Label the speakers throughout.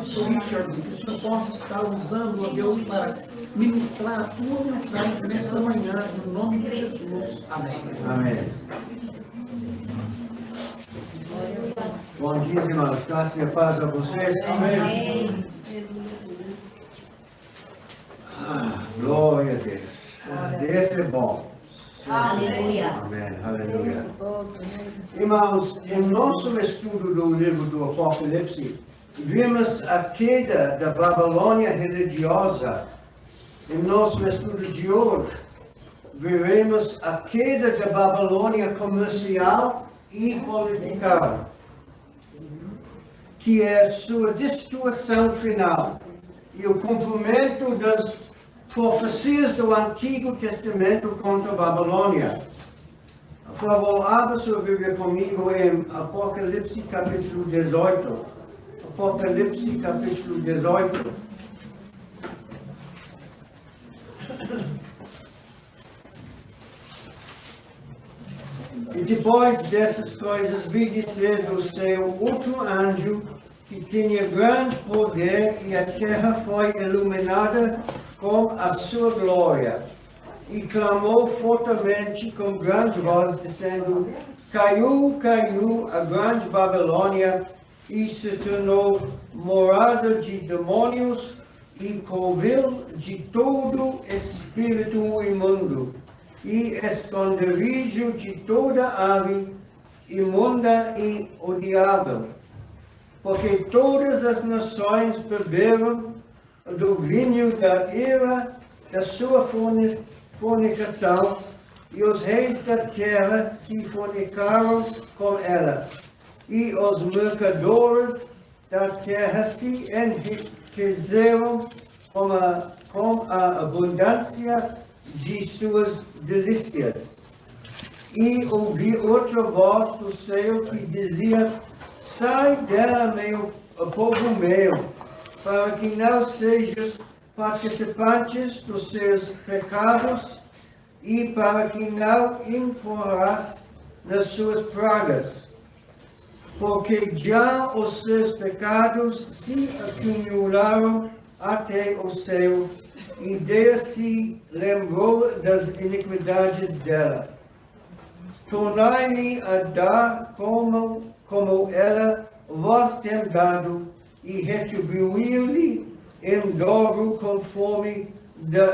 Speaker 1: pastor Richard, que o Senhor possa estar usando, ó Deus, para ministrar a tua mensagem nesta manhã, no nome de Jesus. Amém.
Speaker 2: Amém. Bom dia, irmãos. Graça e paz a vocês. Amém. Glória a Deus. Deus é bom.
Speaker 3: Aleluia.
Speaker 2: Amém. Aleluia. Irmãos, em nosso estudo do livro do Apocalipse, vimos a queda da Babilônia religiosa. Em nosso estudo de hoje, veremos a queda da Babilônia comercial e political, que é sua destruição final e o cumprimento das profecias do Antigo Testamento contra a Babilônia. Por favor, abra sua Bíblia comigo em Apocalipse capítulo 18. Apocalipse capítulo 18. E depois dessas coisas vi descer do céu outro anjo que tinha grande poder, e a terra foi iluminada com a sua glória. E clamou fortemente com grande voz, dizendo: Caiu, caiu a grande Babilônia, e se tornou morada de demônios e covil de todo espírito imundo, e esconderijo de toda ave imunda e odiável. Porque todas as nações beberam do vinho da ira da sua fornicação, e os reis da terra se fornicaram com ela, e os mercadores da terra se enriqueceram com a abundância de suas delícias. E ouvi outra voz do céu que dizia: Sai dela, meu povo meu, para que não sejas participantes dos seus pecados, e para que não incorras nas suas pragas. Porque já os seus pecados se acumularam até o céu, e Deus se lembrou das iniquidades dela. Tornai-lhe a dar como ela vos tem dado, e retribuir-lhe em dobro conforme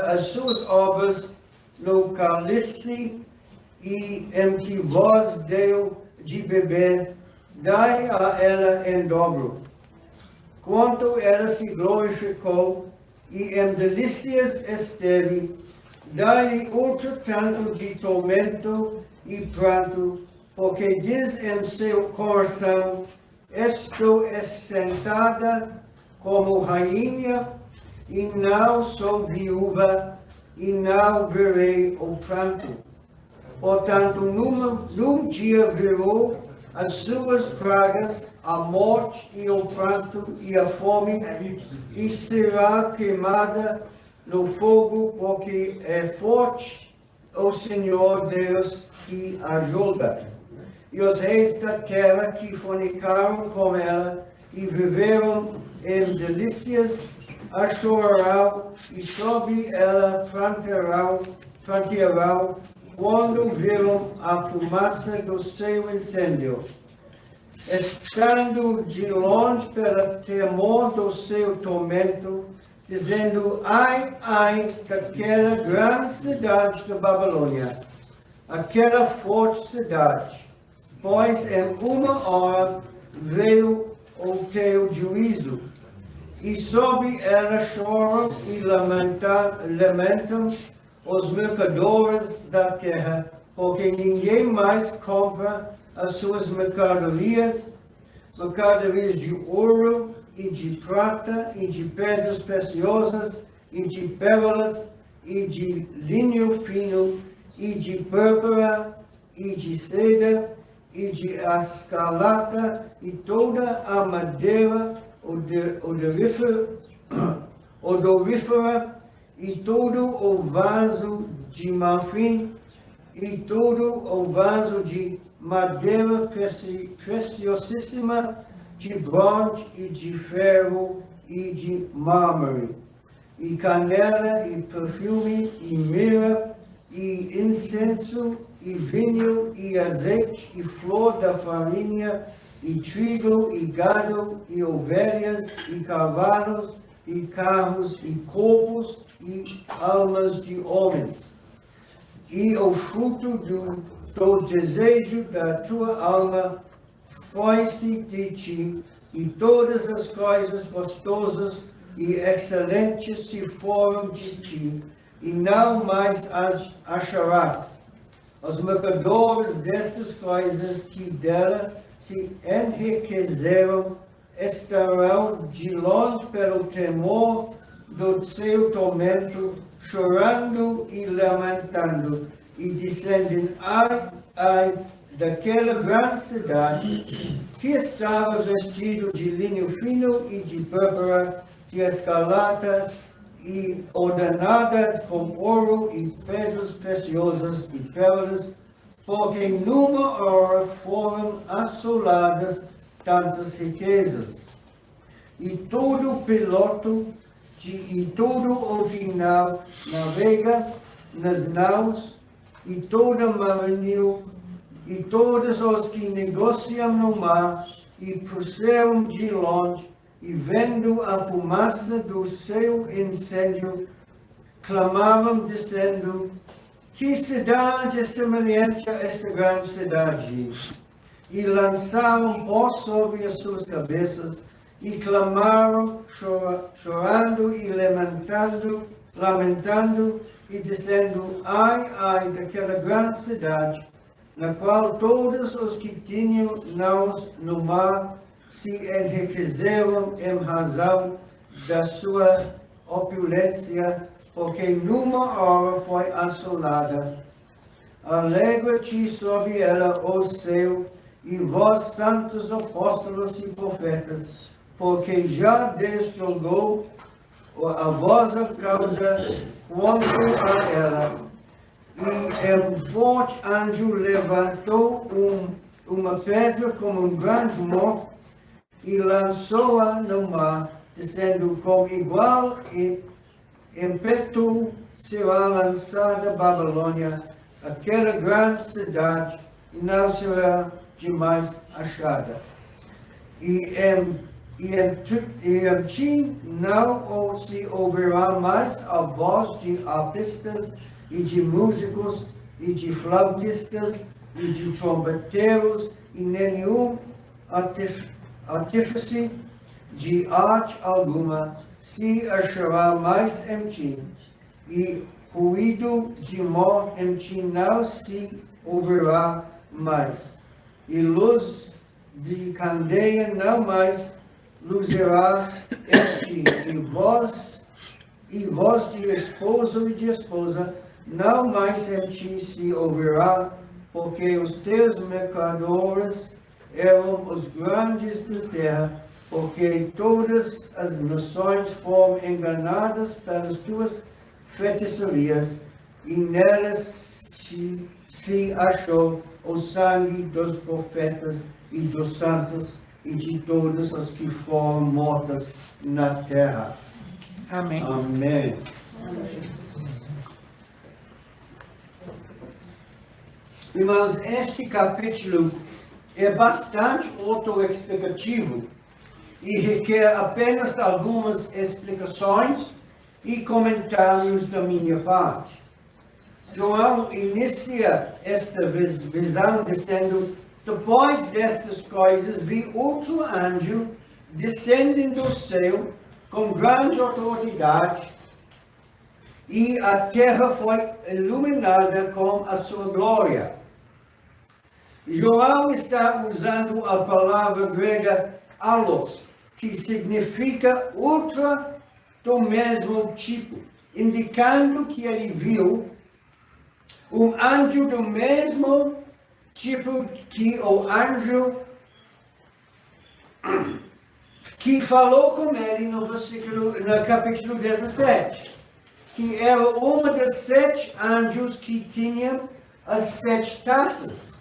Speaker 2: as suas obras no cálice e em que vos deu de beber, dai a ela em dobro. Quanto ela se glorificou e em delícias esteve, dai-lhe outro tanto de tormento e pranto, porque diz em seu coração: Estou assentada como rainha, e não sou viúva, e não verei o pranto. Portanto, num dia virou as suas pragas, a morte e o pranto e a fome, e será queimada no fogo, porque é forte o Senhor Deus que ajuda. E os reis da terra que fornicaram com ela e viveram em delícias, a chorarão, e sobre ela prantearão, quando viram a fumaça do seu incêndio. Estando de longe pelo temor do seu tormento, dizendo: Ai, ai, daquela grande cidade da Babilônia, aquela forte cidade, pois em uma hora veio o teu juízo, e sobre ela choram e lamentam os mercadores da terra, porque ninguém mais compra as suas mercadorias de ouro e de prata e de pedras preciosas e de pérolas e de linho fino e de púrpura e de seda e de escarlata e toda a madeira odorífera e todo o vaso de marfim e todo o vaso de madeira preciosíssima, de bronze e de ferro e de mármore, e canela, e perfume, e mirra, e incenso, e vinho, e azeite, e flor da farinha, e trigo, e gado, e ovelhas, e cavalos, e carros, e corpos, e almas de homens. E o fruto do desejo da tua alma foi-se de ti, e todas as coisas gostosas e excelentes se foram de ti, e não mais as acharás. Os mercadores destas coisas que dela se enriqueceram estarão de longe pelo temor do seu tormento, chorando e lamentando, e dizendo: ai, ai, daquela grande cidade, que estava vestido de linho fino e de púrpura, de escarlata, e ordenada com ouro e pedras preciosas e pérolas, porque numa hora foram assoladas tantas riquezas. E todo piloto e todo o que navega nas naus, e todo marinheiro, e todos os que negociam no mar, e puseram de longe, e vendo a fumaça do seu incêndio, clamavam dizendo: que cidade é semelhante a esta grande cidade? E lançaram pó sobre as suas cabeças, e clamaram, chorando e lamentando, e dizendo: ai, ai, daquela grande cidade, na qual todos os que tinham naus no mar se enriqueceram em razão da sua opulência, porque numa hora foi assolada. Alegra-te sobre ela, ó céu, e vós, santos apóstolos e profetas, porque já desjogou a vossa causa quanto a ela. E um forte anjo levantou uma pedra como um grande monte e lançou-a no mar, dizendo: com igual ímpeto será lançada Babilônia, aquela grande cidade, e não será demais achada. E em ti não se ouvirá mais a voz de arpistas, e de músicos, e de flautistas, e de trombeteiros, e nenhum artífice de arte alguma se achará mais em ti, e ruído de morte em ti não se ouvirá mais, e luz de candeia não mais luzirá em ti, e voz de esposo e de esposa não mais em ti se ouvirá, porque os teus mercadores eram os grandes da terra, porque todas as nações foram enganadas pelas tuas feitiçarias, e nelas se achou o sangue dos profetas e dos santos e de todos os que foram mortos na terra.
Speaker 1: Amém.
Speaker 2: Amém. Irmãos, este capítulo é bastante autoexplicativo e requer apenas algumas explicações e comentários da minha parte. João inicia esta visão dizendo: depois destas coisas vi outro anjo descendendo do céu com grande autoridade, e a terra foi iluminada com a sua glória. João está usando a palavra grega allos, que significa outra do mesmo tipo, indicando que ele viu um anjo do mesmo tipo que o anjo que falou com ele no capítulo 17, que era uma das 7 anjos que tinham as 7 taças.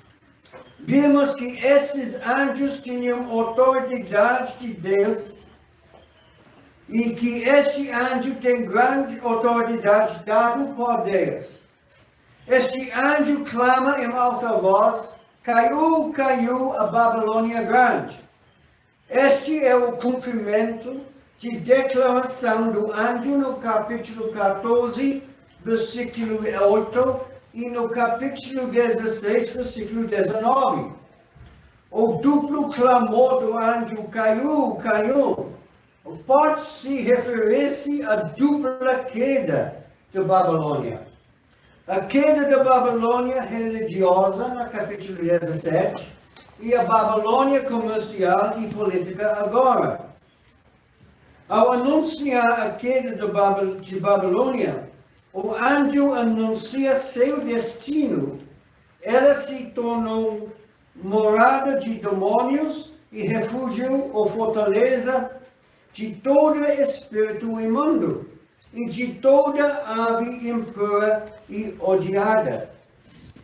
Speaker 2: Vimos que esses anjos tinham autoridade de Deus e que este anjo tem grande autoridade dado por Deus. Este anjo clama em alta voz: caiu, caiu a Babilônia grande. Este é o cumprimento de declaração do anjo no capítulo 14, versículo 8, e no capítulo 16, versículo 19. O duplo clamor do anjo: caiu, caiu, pode se referir-se à dupla queda de Babilônia. A queda da Babilônia religiosa, no capítulo 17, e a Babilônia comercial e política agora. Ao anunciar a queda de Babilônia, o anjo anuncia seu destino. Ela se tornou morada de demônios e refúgio ou fortaleza de todo espírito imundo e de toda ave impura e odiada.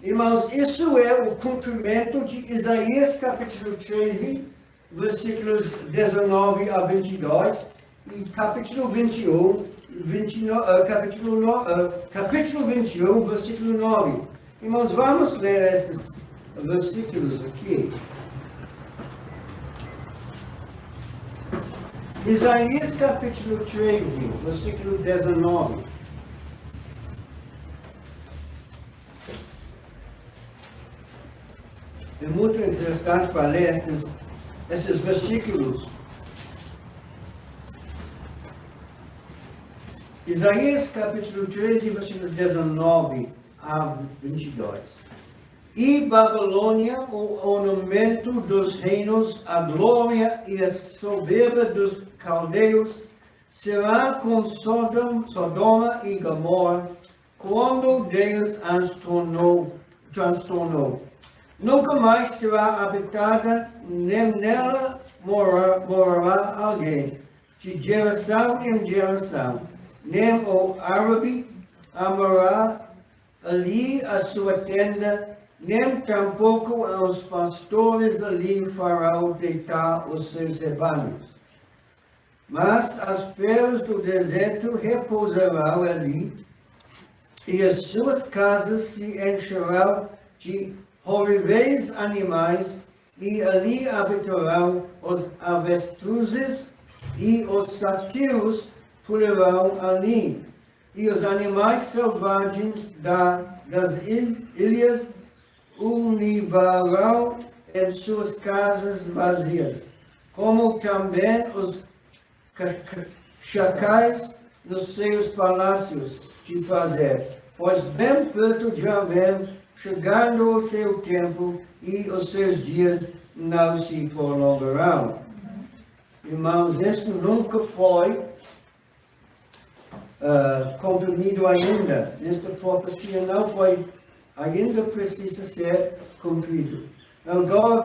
Speaker 2: Irmãos, isso é o cumprimento de Isaías capítulo 13, versículos 19 a 22 e capítulo 21, capítulo 21, versículo 9. Irmãos, vamos ler estes versículos aqui. Isaías capítulo 13, versículo 19. É muito interessante para ler estes versículos. Isaías capítulo 13, versículo 19 a 22. E Babilônia, o ornamento dos reinos, a glória e a soberba dos caldeus, será com Sodoma e Gomorra, quando Deus as transtornou. Nunca mais será habitada, nem nela morará alguém, de geração em geração. Nem o árabe amará ali a sua tenda, nem tampouco aos pastores ali farão deitar os seus rebanhos. Mas as feras do deserto repousarão ali, e as suas casas se encherão de horríveis animais, e ali habitarão os avestruzes, e os sátiros pularão ali, e os animais selvagens das ilhas univarão em suas casas vazias, como também os chacais nos seus palácios de fazer, pois bem perto já vem chegando o seu tempo e os seus dias não se prolongarão. Irmãos, isso nunca foi cumprido ainda. Esta profecia não foi, ainda precisa ser cumprido. Agora,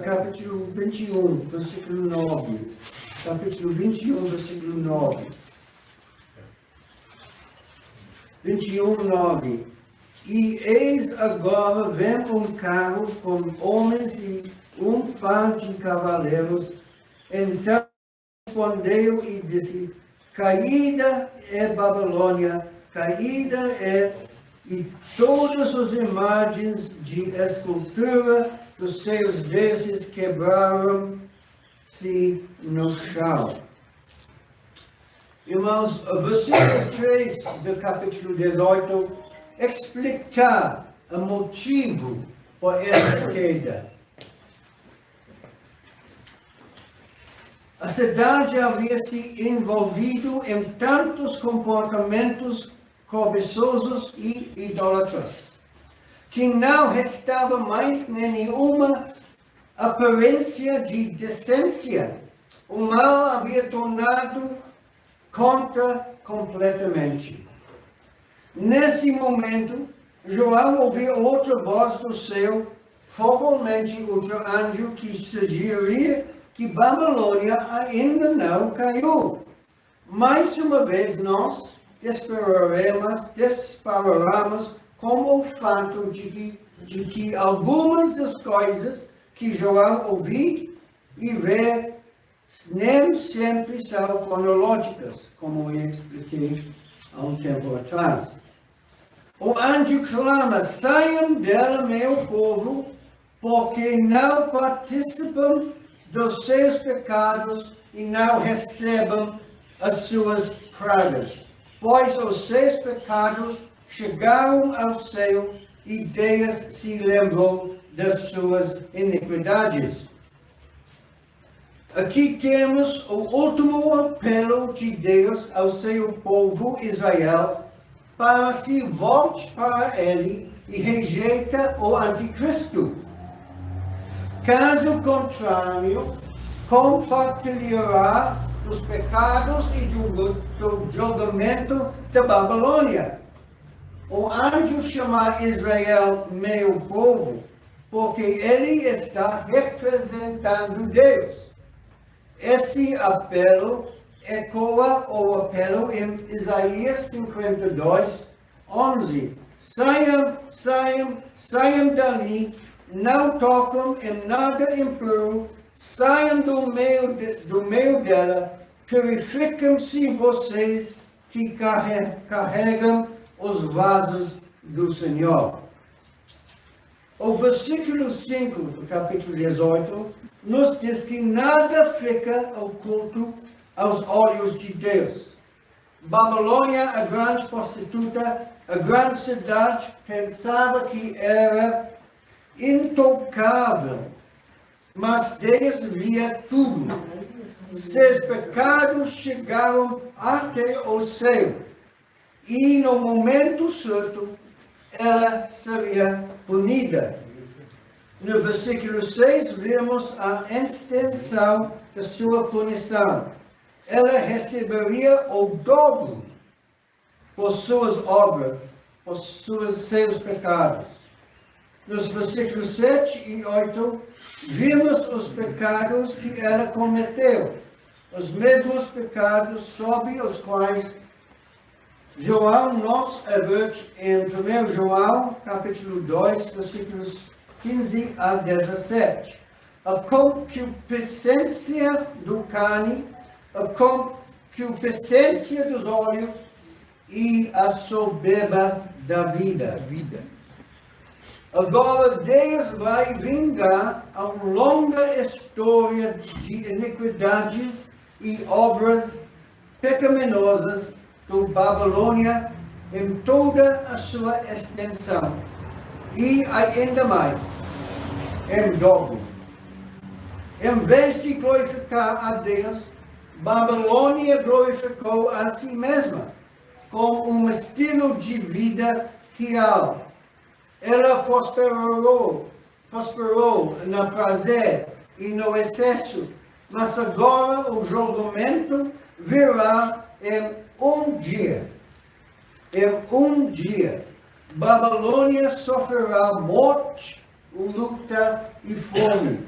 Speaker 2: capítulo 21, versículo 9. Capítulo 21, versículo 9. 21, 9. E eis agora vem um carro com homens e par de cavaleiros. Então respondeu e disse: caída é Babilônia, caída é, e todas as imagens de escultura dos seus deuses quebraram-se no chão. Irmãos, o versículo 3 do capítulo 18 explica o motivo por essa queda. A cidade havia se envolvido em tantos comportamentos cobiçosos e idólatras, que não restava mais nenhuma aparência de decência. O mal havia tornado contra completamente. Nesse momento, João ouviu outra voz do céu, provavelmente outro anjo, que sugeria que Babilônia ainda não caiu. Mais uma vez nós dispararemos como o fato de que algumas das coisas que João ouviu e vê nem sempre são cronológicas, como eu expliquei há um tempo atrás. O anjo clama: saiam dela, meu povo, porque não participam dos seus pecados e não recebam as suas pragas. Pois os seus pecados chegaram ao céu e Deus se lembrou das suas iniquidades. Aqui temos o último apelo de Deus ao seu povo Israel para se volte para ele e rejeita o anticristo. Caso contrário, compartilhará dos pecados e do julgamento da Babilônia. O anjo chama Israel meu povo, porque ele está representando Deus. Esse apelo ecoa o apelo em Isaías 52, 11. Saiam dali, não tocam em nada impuro, saiam do meio dela, purificam-se vocês que carregam os vasos do Senhor. O versículo 5 do capítulo 18 nos diz que nada fica oculto aos olhos de Deus. Babilônia, a grande prostituta, a grande cidade, pensava que era intocável, mas Deus via tudo. Seus pecados chegaram até o céu, e no momento certo ela seria punida. No versículo 6 vemos a extensão da sua punição. Ela receberia o dobro por suas obras, por seus pecados. Nos versículos 7 e 8, vimos os pecados que ela cometeu, os mesmos pecados sobre os quais João nos adverte em 1 João, capítulo 2, versículos 15 a 17. A concupiscência do carne, a concupiscência dos olhos e a soberba da vida. Agora Deus vai vingar a longa história de iniquidades e obras pecaminosas do Babilônia em toda a sua extensão. E ainda mais, em dobro. Em vez de glorificar a Deus, Babilônia glorificou a si mesma com um estilo de vida real. Ela prosperou no prazer e no excesso, mas agora o julgamento virá em um dia. Em um dia, Babilônia sofrerá morte, luta e fome.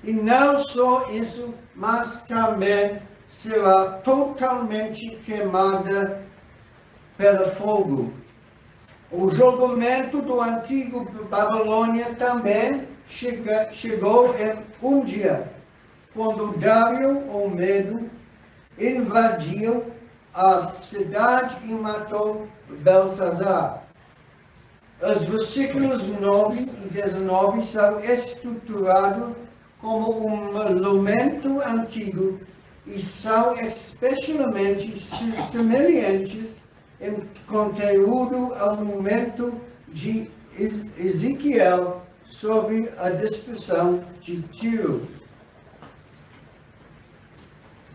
Speaker 2: E não só isso, mas também será totalmente queimada pelo fogo. O julgamento do antigo Babilônia também chegou em um dia, quando Dário, o Medo, invadiu a cidade e matou Belsazar. Os versículos 9 e 19 são estruturados como um lamento antigo e são especialmente semelhantes em conteúdo ao momento de Ezequiel sobre a destruição de Tiro.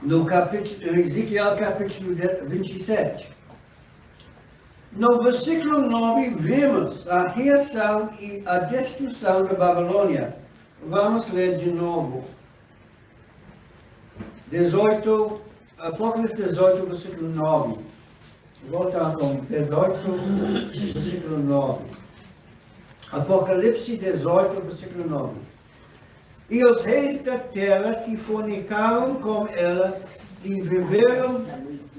Speaker 2: No Ezequiel capítulo 27. No versículo 9 vemos a reação e a destruição da Babilônia. Vamos ler de novo. 18, Apocalipse 18, versículo 9. Voltar com 18, versículo 9. Apocalipse 18, versículo 9. E os reis da terra que fornicaram com elas e viveram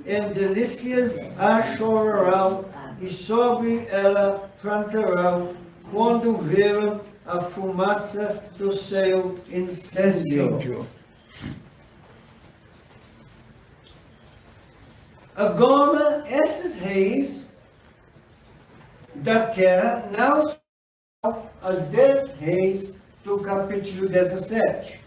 Speaker 2: em delícias a chorarão, e sobre ela plantarão, quando viram a fumaça do seu incêndio. Agora, esses reis da terra não são os 10 reis do capítulo 17.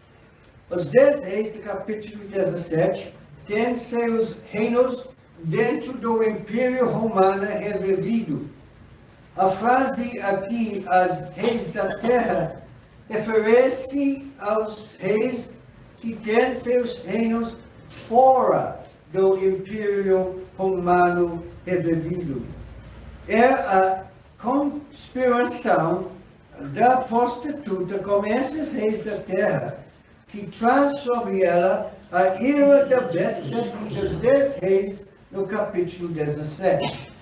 Speaker 2: Os 10 reis do capítulo 17 têm seus reinos dentro do Império Romano revivido. A frase aqui, os reis da terra, refere-se aos reis que têm seus reinos fora do Império Romano revivido. É a conspiração da prostituta com esses reis da terra que traz sobre ela a ira da besta e dos 10 reis no capítulo 17.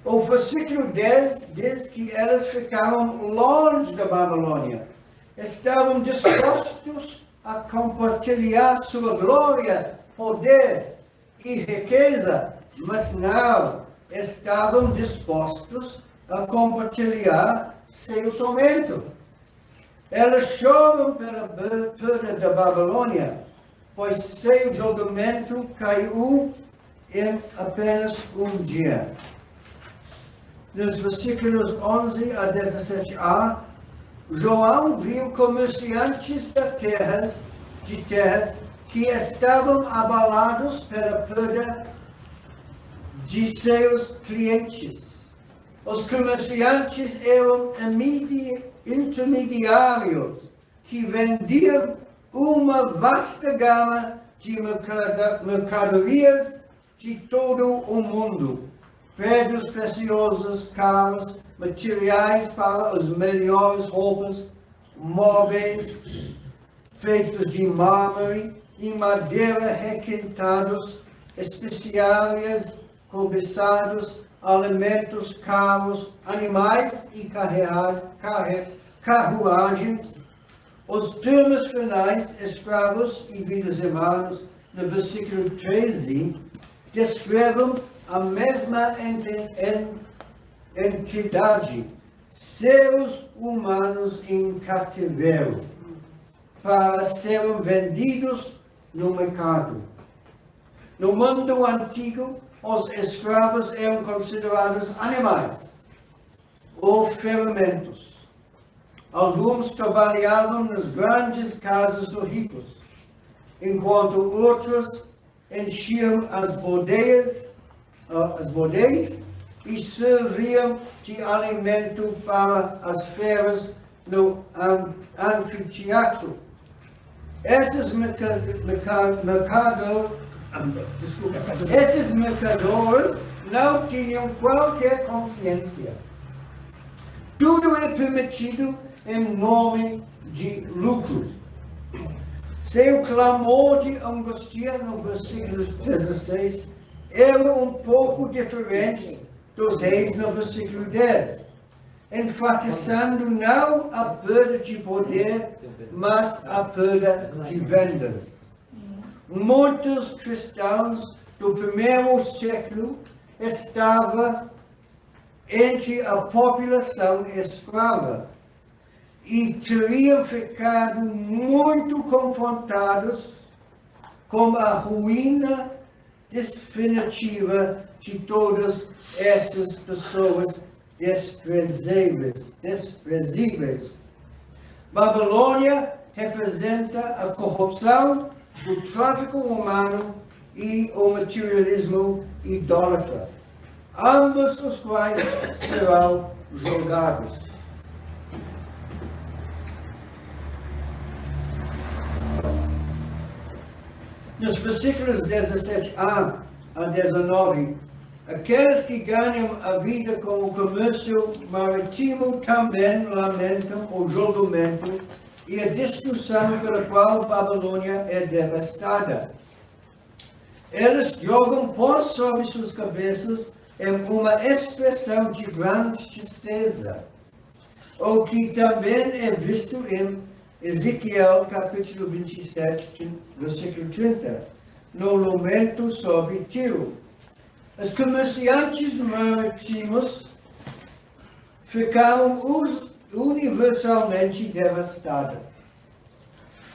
Speaker 2: O versículo 10 diz que elas ficaram longe da Babilônia, estavam dispostos a compartilhar sua glória, poder e riqueza, mas não estavam dispostos a compartilhar seu tormento. Elas choram pela perda da Babilônia, pois seu julgamento caiu em apenas um dia. Nos versículos 11 a 17a, João viu comerciantes de terras que estavam abalados pela perda de seus clientes. Os comerciantes eram intermediários que vendiam uma vasta gama de mercadorias de todo o mundo. Pedras preciosas, carros, materiais para as melhores roupas, móveis feitos de mármore e madeira requintados, especiarias cobiçados, alimentos caros, animais e carruagens. Os termos finais, escravos e vidas humanas, no versículo 13, descrevem a mesma entidade, seres humanos em cativeiro, para serem vendidos no mercado. No mundo antigo, os escravos eram considerados animais ou ferimentos. Alguns trabalhavam nas grandes casas dos ricos, enquanto outros enchiam as bodeias e serviam de alimento para as feiras no anfiteatro. Esses mercadores não tinham qualquer consciência. Tudo é permitido em nome de lucro. Seu clamor de angústia no versículo 16 era um pouco diferente dos reis no versículo 10, enfatizando não a perda de poder, mas a perda de vendas. Muitos cristãos do primeiro século estavam entre a população escrava e teriam ficado muito confrontados com a ruína definitiva de todas essas pessoas desprezíveis. Babilônia representa a corrupção, o tráfico humano e o materialismo idólatra, ambos os quais serão julgados. Nos versículos 17a a 19, aqueles que ganham a vida com o comércio marítimo também lamentam o julgamento e a destruição pela qual Babilônia é devastada. Eles jogam pó sobre suas cabeças em uma expressão de grande tristeza, o que também é visto em Ezequiel capítulo 27, versículo 30, no lamento sobre Tiro. Os comerciantes marítimos ficaram universalmente devastados.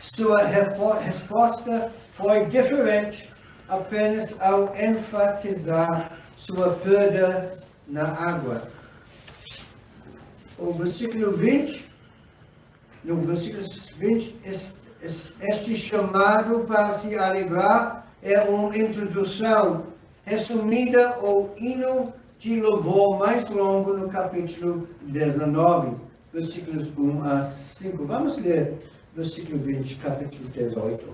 Speaker 2: Sua resposta foi diferente apenas ao enfatizar sua perda na água. O versículo 20, no versículo 20, este chamado para se alegrar é uma introdução resumida ao hino de louvor mais longo no capítulo 19, versículos 1 a 5. Vamos ler versículo 20, capítulo 18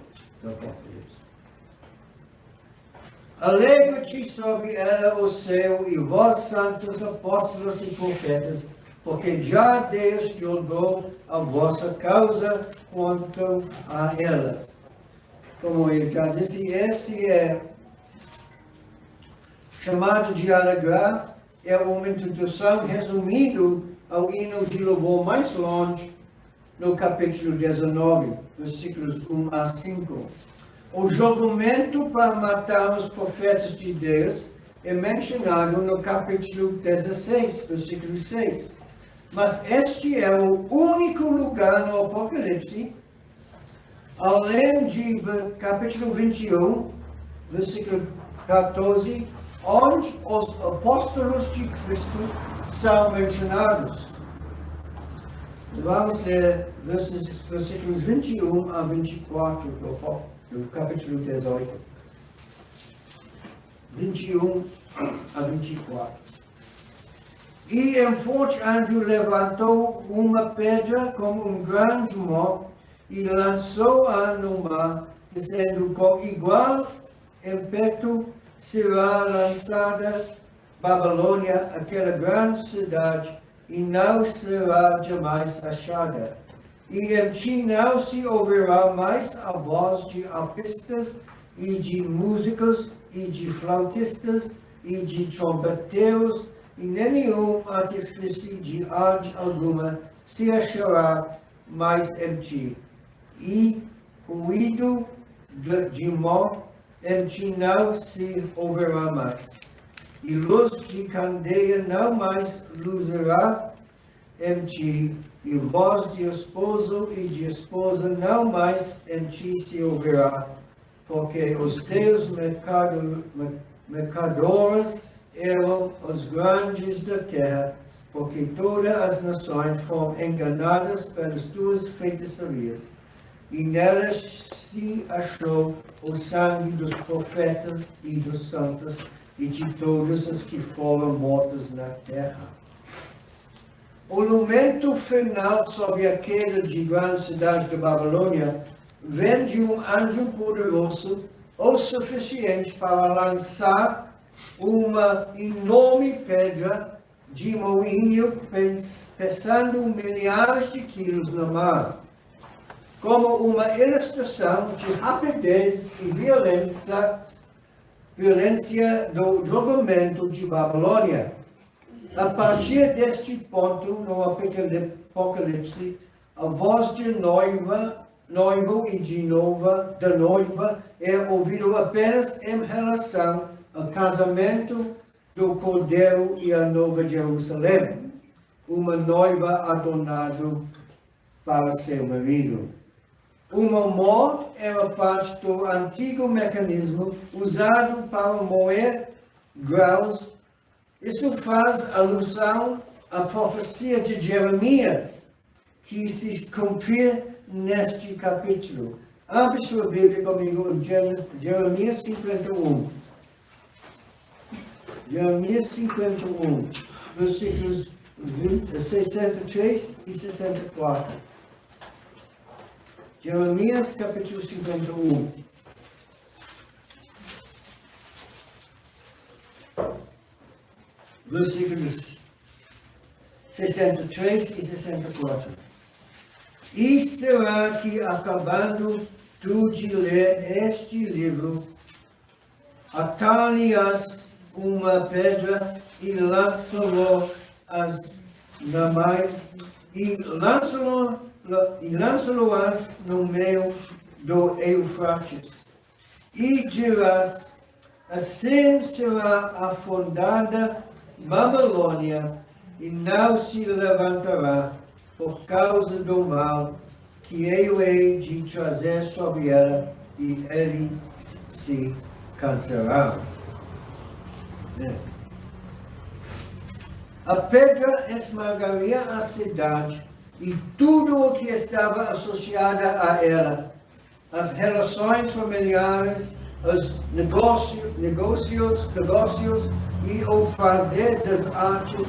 Speaker 2: do Apocalipse. Alegra-te sobre ela, o céu, e vós, santos apóstolos e profetas, porque já Deus julgou a vossa causa quanto a ela. Como eu já disse, esse é chamado de alegrar, é uma introdução resumida ao hino de louvor mais longe, no capítulo 19, versículos 1 a 5. O julgamento para matar os profetas de Deus é mencionado no capítulo 16, versículo 6. Mas este é o único lugar no Apocalipse, além de capítulo 21, versículo 14, onde os apóstolos de Cristo são mencionados. Vamos ler versículos 21 a 24 do capítulo 18. 21 a 24. E um forte anjo levantou uma pedra como um grande monte e lançou-a no mar, dizendo: com igual ímpeto será lançada Babilônia, aquela grande cidade, e não será jamais achada. E em ti não se ouvirá mais a voz de arpistas, e de músicos, e de flautistas, e de trombeteiros, e nenhum artifício de arte alguma se achará mais em ti. E ruído de mão em ti não se ouvirá mais. E luz de candeia não mais luzirá em ti, e voz de esposo e de esposa não mais em ti se ouvirá, porque os teus mercadores eram os grandes da terra, porque todas as nações foram enganadas pelas tuas feitiçarias, e nelas se achou o sangue dos profetas e dos santos e de todos os que foram mortos na terra. O lamento final sobre a queda de grande cidade de Babilônia vem de um anjo poderoso o suficiente para lançar uma enorme pedra de moinho pesando milhares de quilos no mar, como uma ilustração de rapidez e violência do julgamento de Babilônia. A partir deste ponto, no Apocalipse, a voz de noivo e de da noiva é ouvido apenas em relação ao casamento do Cordeiro e a Nova Jerusalém, uma noiva adornada para seu marido. Uma morte era parte do antigo mecanismo usado para moer grãos. Isso faz alusão à profecia de Jeremias, que se cumprir neste capítulo. Abre sua Bíblia comigo em Jeremias 51. Jeremias 51, versículos 63 e 64. Jeremias capítulo 51. Versículos 63 e 64. E será que, acabando tu de ler este livro, atar-lhe-ás uma pedra e lançá-lo-ás na mar, e lançá-lo-ás no meio do Eufrates. E dirás: assim será afundada Babilônia, e não se levantará por causa do mal que eu hei de trazer sobre ela, e ele se cansarão. A pedra esmagaria a cidade e tudo o que estava associado a ela. As relações familiares, os negócios e o prazer das artes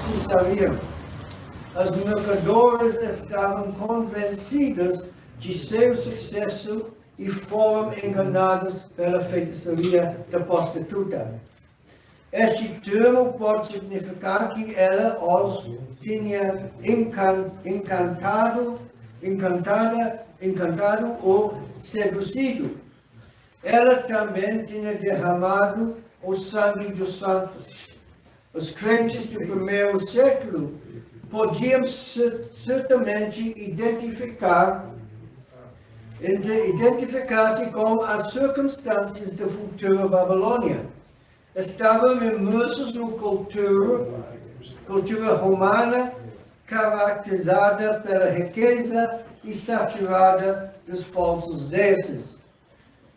Speaker 2: cessariam. Os mercadores estavam convencidos de seu sucesso e foram enganados pela feitiçaria da prostituta. Este termo pode significar que ela os tinha encantado ou seduzido. Ela também tinha derramado o sangue dos santos. Os crentes do primeiro século podiam certamente identificar-se com as circunstâncias da futura Babilônia. Estavam imersos na cultura romana, caracterizada pela riqueza e saturada dos falsos deuses.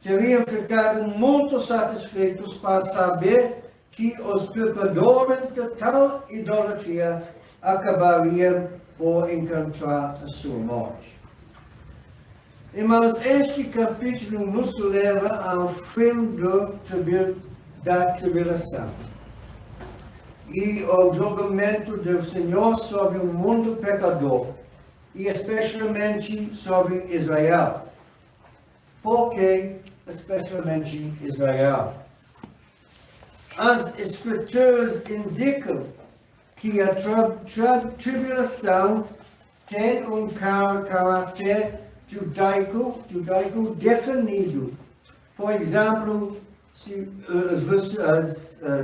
Speaker 2: Teriam ficado muito satisfeitos para saber que os perpetradores de tal idolatria acabariam por encontrar a sua morte. Irmãos, este capítulo nos leva ao fim da tribulação e ao julgamento do Senhor sobre o mundo pecador e especialmente sobre Israel. Por que especialmente Israel? As Escrituras indicam que a tribulação tem um caráter judaico definido. Por exemplo,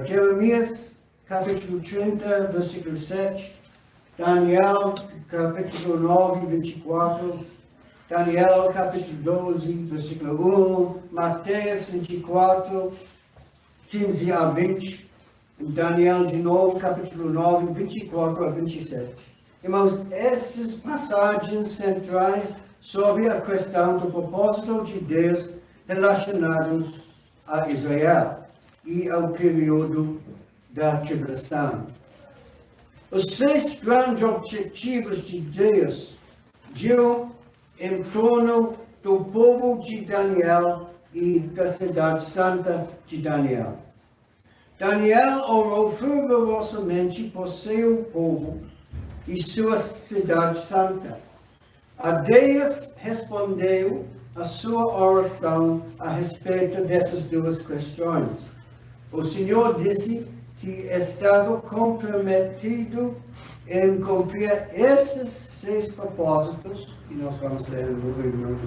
Speaker 2: Jeremias, capítulo 30, versículo 7, Daniel, capítulo 9, 24, Daniel, capítulo 12, versículo 1, Mateus 24, 15 a 20, Daniel de novo, capítulo 9, 24 a 27. Irmãos, essas passagens centrais sobre a questão do propósito de Deus relacionados a Israel e ao período da tribulação. Os 6 grandes objetivos de Deus giram em torno do povo de Daniel e da cidade santa de Daniel. Daniel orou fervorosamente por seu povo e sua cidade santa. A Deus respondeu a sua oração a respeito dessas duas questões. O Senhor disse que estava comprometido em cumprir esses 6 propósitos, que nós vamos ler no livro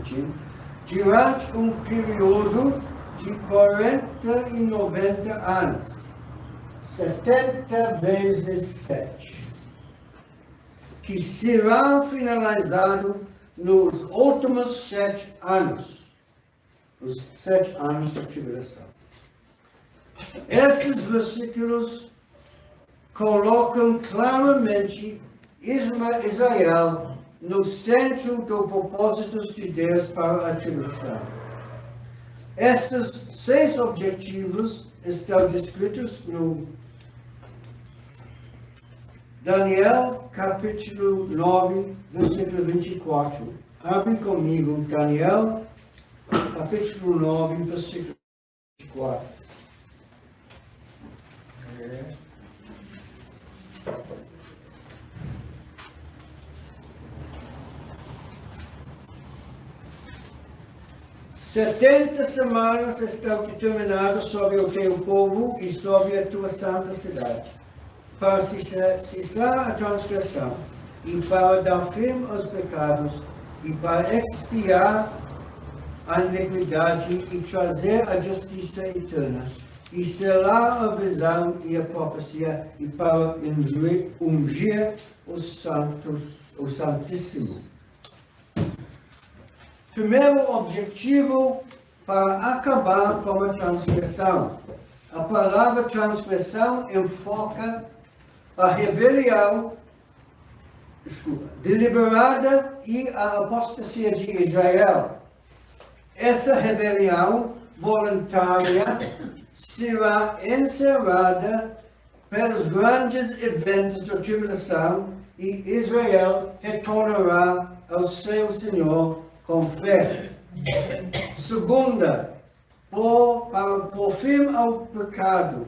Speaker 2: durante um período de 40 e 90 anos, 70 vezes 7, que será finalizado nos últimos 7 anos, os 7 anos da tribulação. Esses versículos colocam claramente Israel no centro dos propósitos de Deus para a tribulação. Estes 6 objetivos estão descritos no Daniel, capítulo 9, versículo 24. Abre comigo Daniel, capítulo 9, versículo 24. Setenta semanas estão determinadas sobre o teu povo e sobre a tua santa cidade, para cessar a transgressão, e para dar fim aos pecados, e para expiar a iniquidade e trazer a justiça eterna, e selar a visão e a profecia, e para ungir os santos, o Santíssimo. Primeiro objetivo, para acabar com a transgressão. A palavra transgressão enfoca a rebelião deliberada e a apostasia de Israel. Essa rebelião voluntária será encerrada pelos grandes eventos da tribulação e Israel retornará ao seu Senhor com fé. Segunda, para pôr fim ao pecado,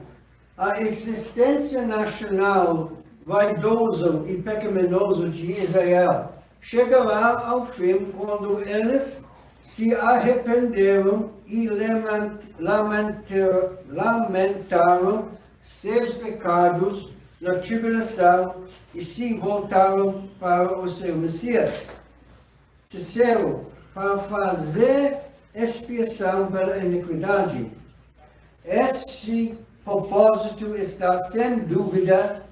Speaker 2: a existência nacional vaidosa e pecaminosa de Israel chegará ao fim quando eles se arrependeram e lamentaram seus pecados na tribulação e se voltaram para o seu Messias. Terceiro, para fazer expiação pela iniquidade. Este propósito está sem dúvida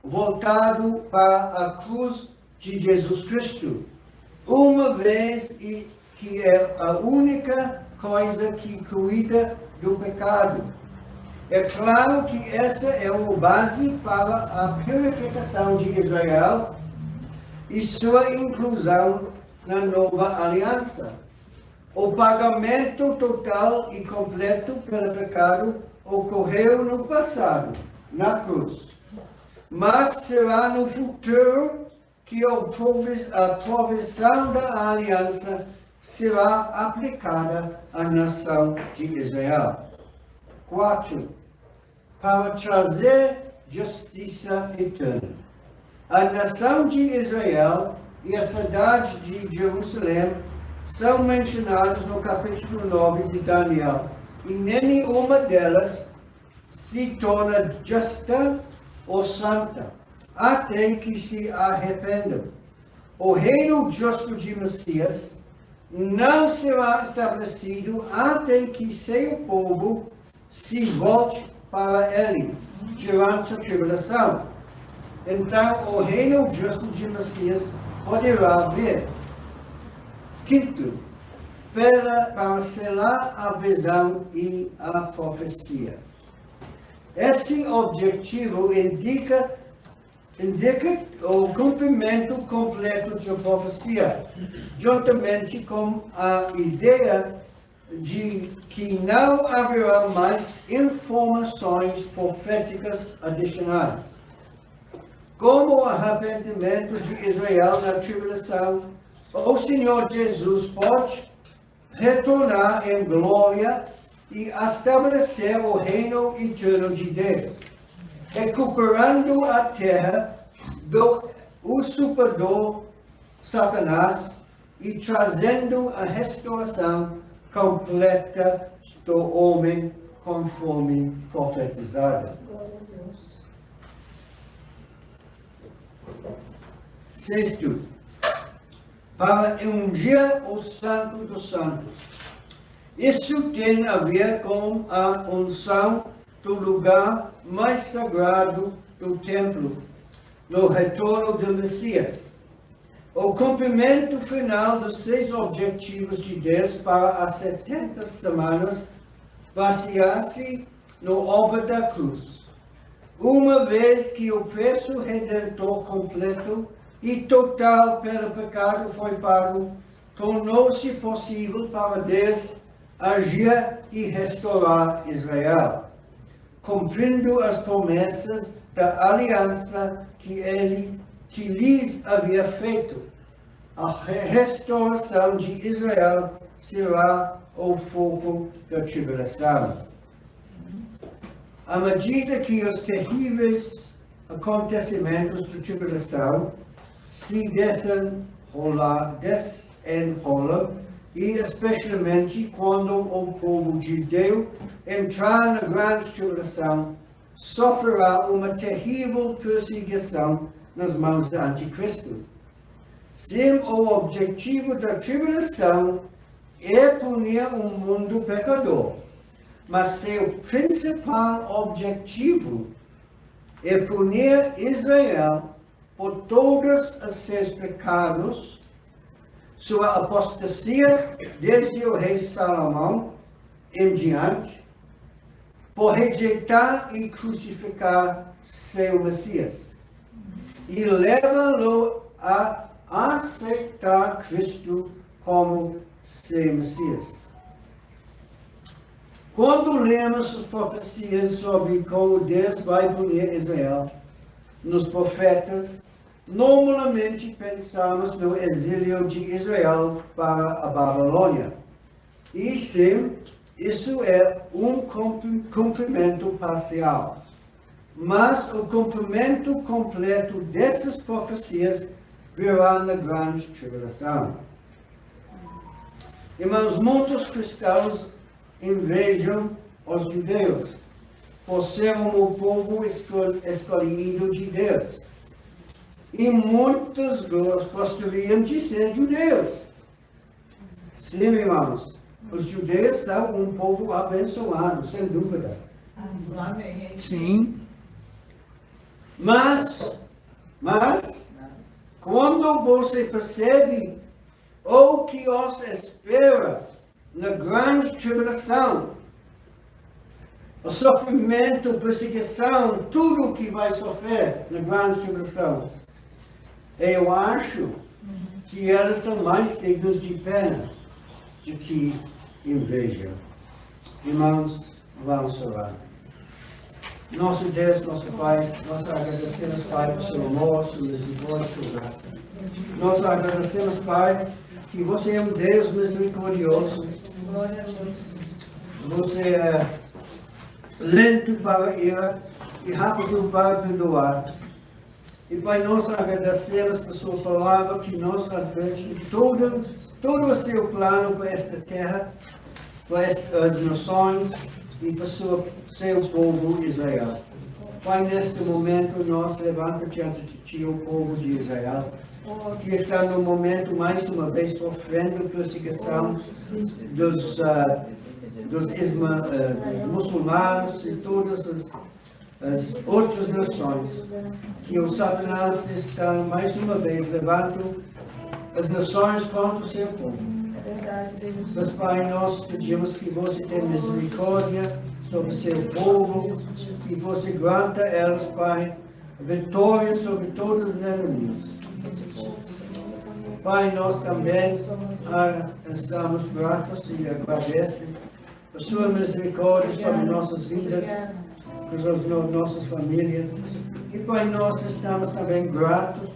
Speaker 2: voltado para a cruz de Jesus Cristo, uma vez que é a única coisa que cuida do pecado. É claro que essa é a base para a purificação de Israel e sua inclusão na nova aliança. O pagamento total e completo pelo pecado ocorreu no passado, na cruz. Mas será no futuro que a provisão da aliança será aplicada à nação de Israel. 4. Para trazer justiça eterna. A nação de Israel e a cidade de Jerusalém são mencionados no capítulo 9 de Daniel, e nenhuma delas se torna justa ou santa, até que se arrependam. O reino justo de Messias não será estabelecido até que seu povo se volte para ele durante a tribulação. Então, o reino justo de Messias poderá vir. Quinto, para selar a visão e a profecia. Esse objetivo indica o cumprimento completo da profecia, juntamente com a ideia de que não haverá mais informações proféticas adicionais. Como o arrependimento de Israel na tribulação, o Senhor Jesus pode retornar em glória e estabelecer o reino eterno de Deus, recuperando a terra do usurpador Satanás e trazendo a restauração completa do homem conforme profetizado. Sexto, para ungir o Santo dos Santos. Isso tem a ver com a unção do lugar mais sagrado do templo, no retorno do Messias. O cumprimento final dos 6 objetivos de Deus para as 70 semanas baseia-se na obra da cruz. Uma vez que o preço redentor completo e total pelo pecado foi pago, tornou-se possível para Deus agir e restaurar Israel, cumprindo as promessas da aliança que lhes havia feito. A restauração de Israel será o foco da tribulação. À medida que os terríveis acontecimentos da tribulação se desenrolam, e especialmente quando o povo judeu entrar na grande tribulação, sofrerá uma terrível perseguição nas mãos do anticristo. Sim, o objetivo da tribulação é punir o mundo pecador, mas seu principal objetivo é punir Israel por todos os seus pecados, sua apostasia desde o rei Salomão em diante, por rejeitar e crucificar seu Messias, e leva-lo a aceitar Cristo como seu Messias. Quando lemos as profecias sobre como Deus vai punir Israel, nos profetas, normalmente pensamos no exílio de Israel para a Babilônia. E sim, isso é um cumprimento parcial. Mas o cumprimento completo dessas profecias virá na grande tribulação. Irmãos, muitos cristãos invejam os judeus por serem o povo escolhido de Deus. E muitos gostariam de ser judeus. Sim, irmãos, os judeus são um povo abençoado, sem dúvida.
Speaker 1: Sim.
Speaker 2: Mas, quando você percebe o que os espera na grande tribulação, o sofrimento, perseguição, tudo o que vai sofrer na grande tribulação, eu acho que eles são mais dignos de pena do que inveja. Irmãos, vamos orar. Nosso Deus, nosso Pai, nós agradecemos, Pai, por seu amor, sua misericórdia, sua graça. Nós agradecemos, Pai, que você é um Deus misericordioso. Você é lento para a ira e rápido para perdoar. E, Pai, nós agradecemos por sua palavra que nos adverte de todo o seu plano para esta terra, para as nações e para seu povo Israel. Pai, neste momento nós levantamos diante de Ti o povo de Israel, que está no momento mais uma vez sofrendo perseguição dos muçulmanos e todas as outras nações, que o Satanás está mais uma vez levando as nações contra o seu povo. Mas, Pai, nós pedimos que você tenha misericórdia sobre o seu povo, que você granta a eles, Pai, vitória sobre todos os inimigos. Pai, nós também estamos gratos e agradecemos por sua misericórdia sobre nossas vidas, por nossas famílias. E, Pai, nós estamos também gratos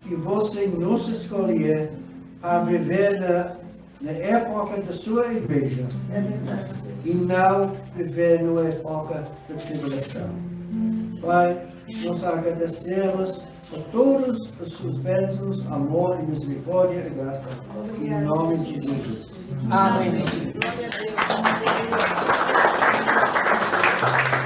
Speaker 2: que você nos escolheu para viver na época da sua igreja e não viver na época da tribulação. Pai, nós agradecemos por todas as suas bênçãos, amor e misericórdia e graça, em nome de Jesus.
Speaker 1: Amém.
Speaker 3: Glória a Deus.